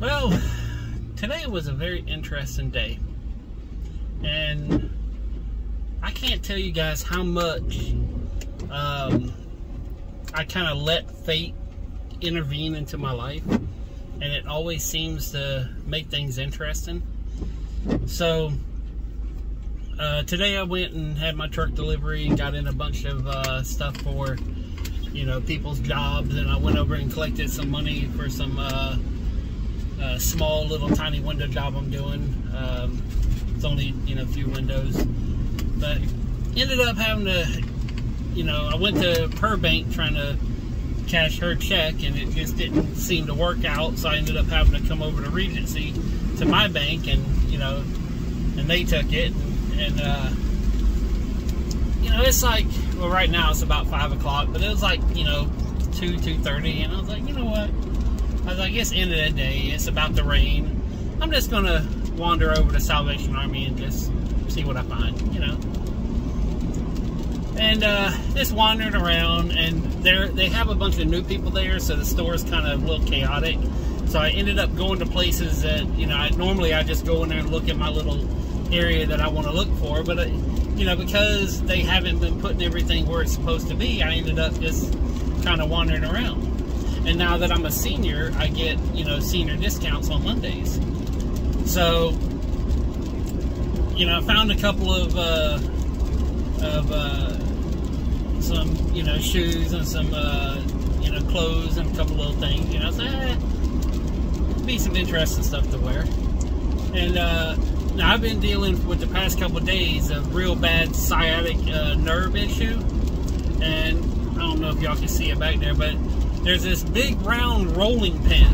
Well, today was a very interesting day, and I can't tell you guys how much I kind of let fate intervene into my life, and it always seems to make things interesting. So today I went and had my truck delivery and got in a bunch of stuff for, you know, people's jobs, and I went over and collected some money for some small little tiny window job I'm doing. It's only, you know, a few windows, but ended up having to, you know, I went to her bank trying to cash her check, and it just didn't seem to work out, so I ended up having to come over to Regency to my bank, and, you know, and they took it, and you know, it's like, well, right now it's about 5 o'clock, but it was like, you know, 2:30, and I was like, you know what, I was like, it's the end of the day, it's about to rain, I'm just gonna wander over to Salvation Army and just see what I find, you know. And just wandering around, and they have a bunch of new people there, so the store's kind of a little chaotic. So I ended up going to places that, you know, normally I just go in there and look at my little area that I want to look for, but you know, because they haven't been putting everything where it's supposed to be, I ended up just kind of wandering around. And now that I'm a senior, I get, you know, senior discounts on Mondays. So, you know, I found a couple of some, you know, shoes and some, you know, clothes and a couple little things, you know, so be some interesting stuff to wear. And now I've been dealing with the past couple of days a real bad sciatic nerve issue, and I don't know if y'all can see it back there, but there's this big round rolling pin,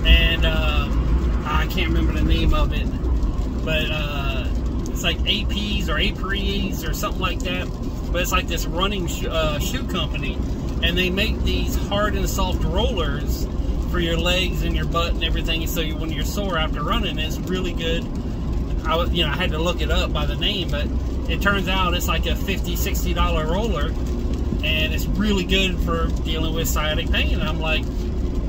and I can't remember the name of it, but it's like APs or Apres or something like that. But it's like this running shoe company, and they make these hard and soft rollers for your legs and your butt and everything. So when you're sore after running, it's really good. You know, I had to look it up by the name, but it turns out it's like a $50–$60 roller, and it's really good for dealing with sciatic pain. And I'm like,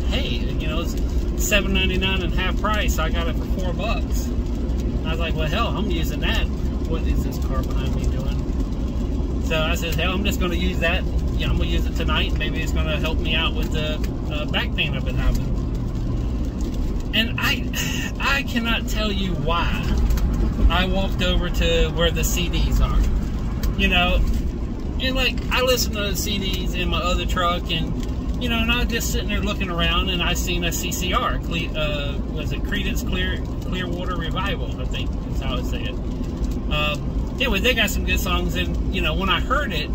hey, you know, it's $7.99 and half price. So I got it for $4. I was like, well, hell, I'm using that. What is this car behind me doing? So I said, hell, I'm just going to use that. You know, I'm going to use it tonight. Maybe it's going to help me out with the back pain I've been having. And I cannot tell you why I walked over to where the CDs are. You know, and like, I listen to the CDs in my other truck, and, you know, and I was just sitting there looking around, and I seen a CCR. Was it Creedence Clearwater Revival, I think is how I say it. Anyway, they got some good songs, and, you know, when I heard it,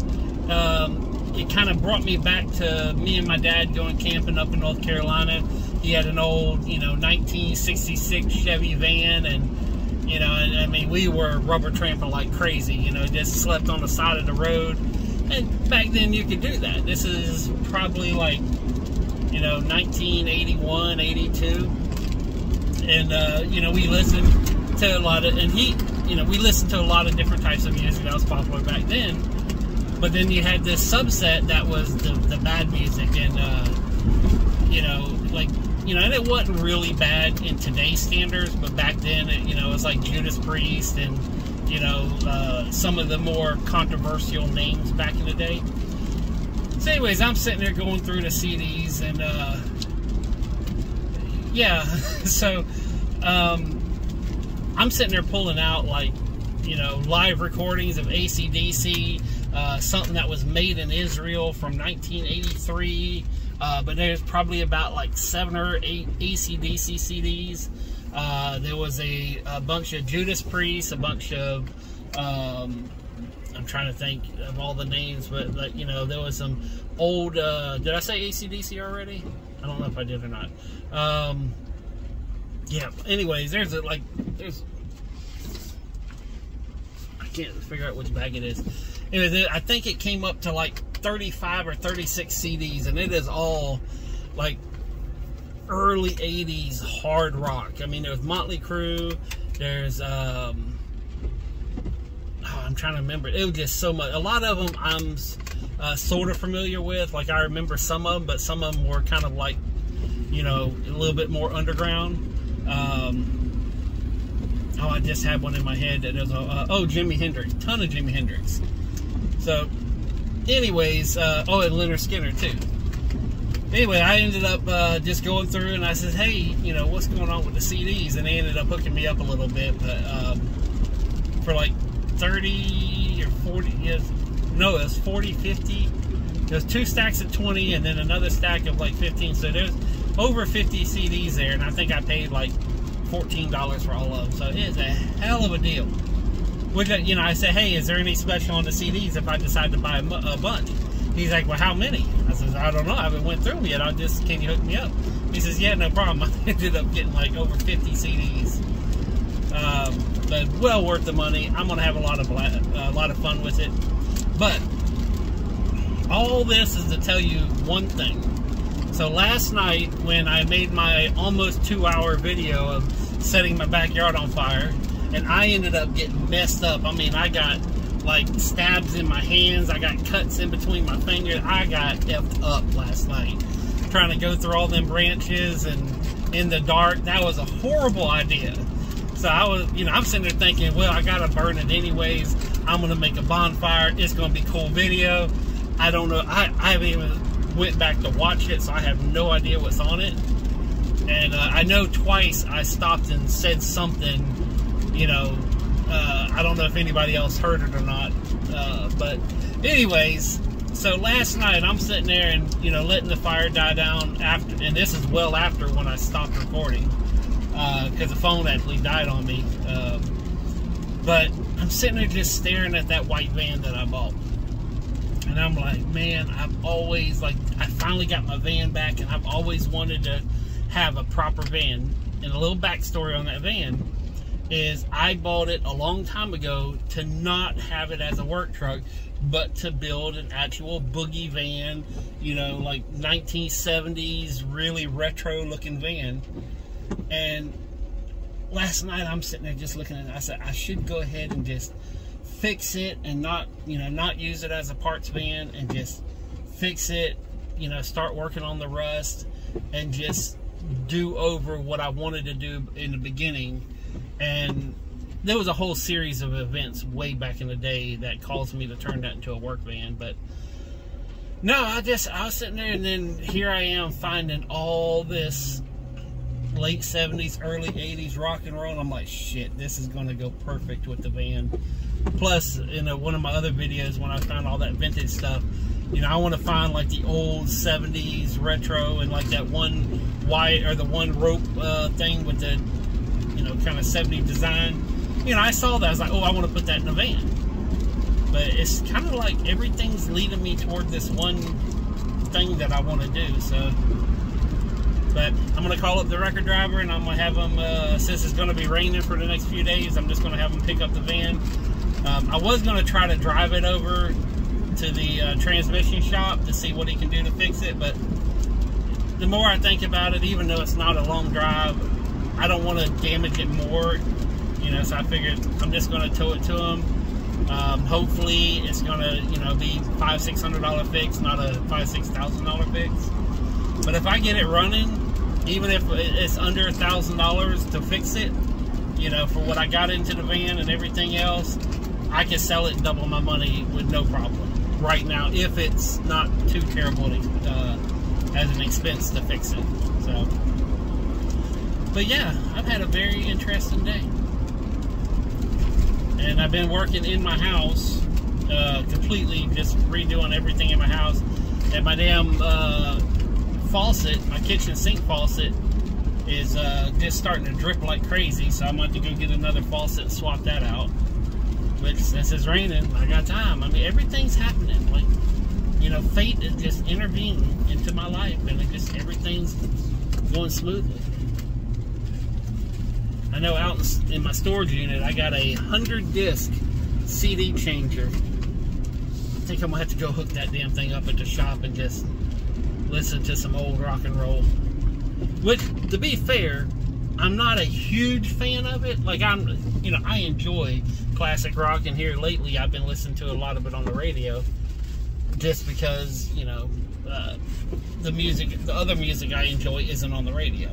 it kind of brought me back to me and my dad going camping up in North Carolina. He had an old, you know, 1966 Chevy van, and, you know, I mean, we were rubber tramping like crazy, you know, just slept on the side of the road. And back then you could do that. This is probably like, you know, 1981, 82. And, you know, we listened to a lot of, and you know, we listened to a lot of different types of music that was popular back then. But then you had this subset that was the bad music, and, you know, like, you know, and it wasn't really bad in today's standards, but back then, you know, it was like Judas Priest and, you know, some of the more controversial names back in the day. So anyways, I'm sitting there going through the CDs, and, yeah, so, I'm sitting there pulling out, like, you know, live recordings of AC/DC, something that was made in Israel from 1983, but there's probably about like 7 or 8 AC/DC CDs. There was a bunch of Judas Priest, a bunch of, I'm trying to think of all the names, but, like, you know, there was some old, did I say AC/DC already? I don't know if I did or not. Yeah, anyways, there's I can't figure out which bag it is. Anyways, I think it came up to like 35 or 36 CDs, and it is all like early 80s hard rock. I mean, there's Motley Crue, there's I'm trying to remember. It was just so much. A lot of them I'm sort of familiar with. Like, I remember some of them, but some of them were kind of like you know, a little bit more underground. Oh, I just had one in my head that is, oh, Jimi Hendrix, ton of Jimi Hendrix. So, anyways, oh, and Leonard Skinner too. Anyway, I ended up just going through and I said, hey, you know, what's going on with the CDs? And they ended up hooking me up a little bit, but for like 30 or 40, no, it was 40, 50. There's 2 stacks of 20 and then another stack of like 15. So there's over 50 CDs there, and I think I paid like $14 for all of them. So it's a hell of a deal. Which, you know, I said, hey, is there any special on the CDs if I decide to buy a bunch? He's like, well, how many? I says, I don't know. I haven't went through them yet. Can you hook me up? He says, yeah, no problem. I ended up getting like over 50 CDs. But well worth the money. I'm gonna have a lot of fun with it. But all this is to tell you one thing. So last night, when I made my almost 2-hour video of setting my backyard on fire, and I ended up getting messed up. I mean, I got like stabs in my hands. I got cuts in between my fingers. I got effed up last night trying to go through all them branches and in the dark. That was a horrible idea. So I was, you know, I'm sitting there thinking, well, I gotta burn it anyways. I'm gonna make a bonfire. It's gonna be a cool video. I don't know. I haven't even went back to watch it, so I have no idea what's on it. And I know twice I stopped and said something, you know, I don't know if anybody else heard it or not. But anyways, so last night I'm sitting there and, you know, letting the fire die down after, and this is well after when I stopped recording, because the phone actually died on me. But I'm sitting there just staring at that white van that I bought. And I'm like, man, I've always, like, I finally got my van back, and I've always wanted to have a proper van. And a little backstory on that van is I bought it a long time ago to not have it as a work truck, but to build an actual boogie van, you know, like 1970s, really retro looking van. And last night I'm sitting there just looking at it. I said, I should go ahead and just fix it and not, you know, not use it as a parts van, and just fix it, you know, start working on the rust and just do over what I wanted to do in the beginning. And there was a whole series of events way back in the day that caused me to turn that into a work van. But no, I was sitting there, and then here I am finding all this late 70s, early 80s rock and roll. And I'm like, shit, this is going to go perfect with the van. Plus, in one of my other videos, when I found all that vintage stuff, you know, I want to find like the old 70s retro and like that one wire or the one rope thing with the, you know, kind of 70s design. You know, I saw that. I was like, oh, I want to put that in a van. But it's kind of like everything's leading me toward this one thing that I want to do. So, but I'm going to call up the record driver, and I'm going to have him, since it's going to be raining for the next few days, I'm just going to have him pick up the van. I was going to try to drive it over to the transmission shop to see what he can do to fix it, but the more I think about it, even though it's not a long drive, I don't want to damage it more, you know, so I figured I'm just going to tow it to him. Hopefully it's going to, you know, be $500–600 fix, not a $5,000–6,000 fix. But if I get it running, even if it's under $1,000 to fix it, you know, for what I got into the van and everything else, I can sell it and double my money with no problem right now, if it's not too terrible as an expense to fix it. So, but yeah, I've had a very interesting day, and I've been working in my house, completely just redoing everything in my house. And my damn faucet, my kitchen sink faucet, is just starting to drip like crazy, so I'm going to go get another faucet and swap that out. Which, since it's raining, I got time. I mean, everything's happening. Like, you know, fate is just intervening into my life, and it just, everything's going smoothly. I know out in my storage unit, I got a 100-disc CD changer. I think I'm going to have to go hook that damn thing up at the shop and just listen to some old rock and roll. Which, to be fair, I'm not a huge fan of it. Like, you know, I enjoy classic rock, and here lately I've been listening to a lot of it on the radio, just because, you know, the music, the other music I enjoy isn't on the radio.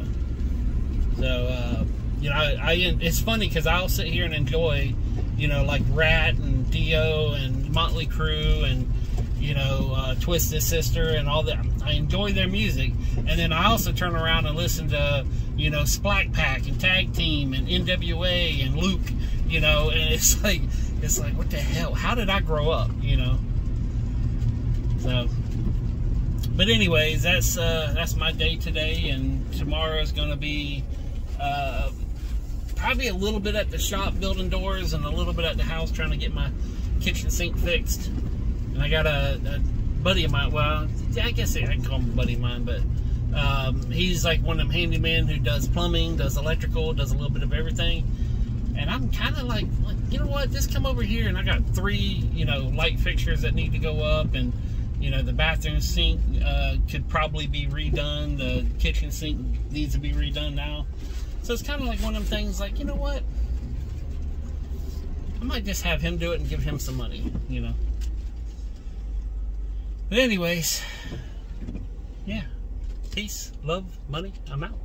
So, you know, it's funny because I'll sit here and enjoy, you know, like Rat and Dio and Motley Crue and, you know, Twisted Sister and all that. I enjoy their music. And then I also turn around and listen to, you know, Splack Pack and Tag Team and NWA and Luke, you know, and it's like, what the hell? How did I grow up, you know? So, but anyways, that's my day today, and tomorrow is going to be probably a little bit at the shop building doors and a little bit at the house trying to get my kitchen sink fixed. And I got a buddy of mine, well, I guess I can call him a buddy of mine, but he's like one of them handymen who does plumbing, does electrical, does a little bit of everything. And I'm kind of like, you know what, just come over here, and I got 3, you know, light fixtures that need to go up, and you know, the bathroom sink could probably be redone. The kitchen sink needs to be redone now. So it's kind of like one of them things like, you know what? I might just have him do it and give him some money, you know. But anyways, yeah. Peace, love, money. I'm out.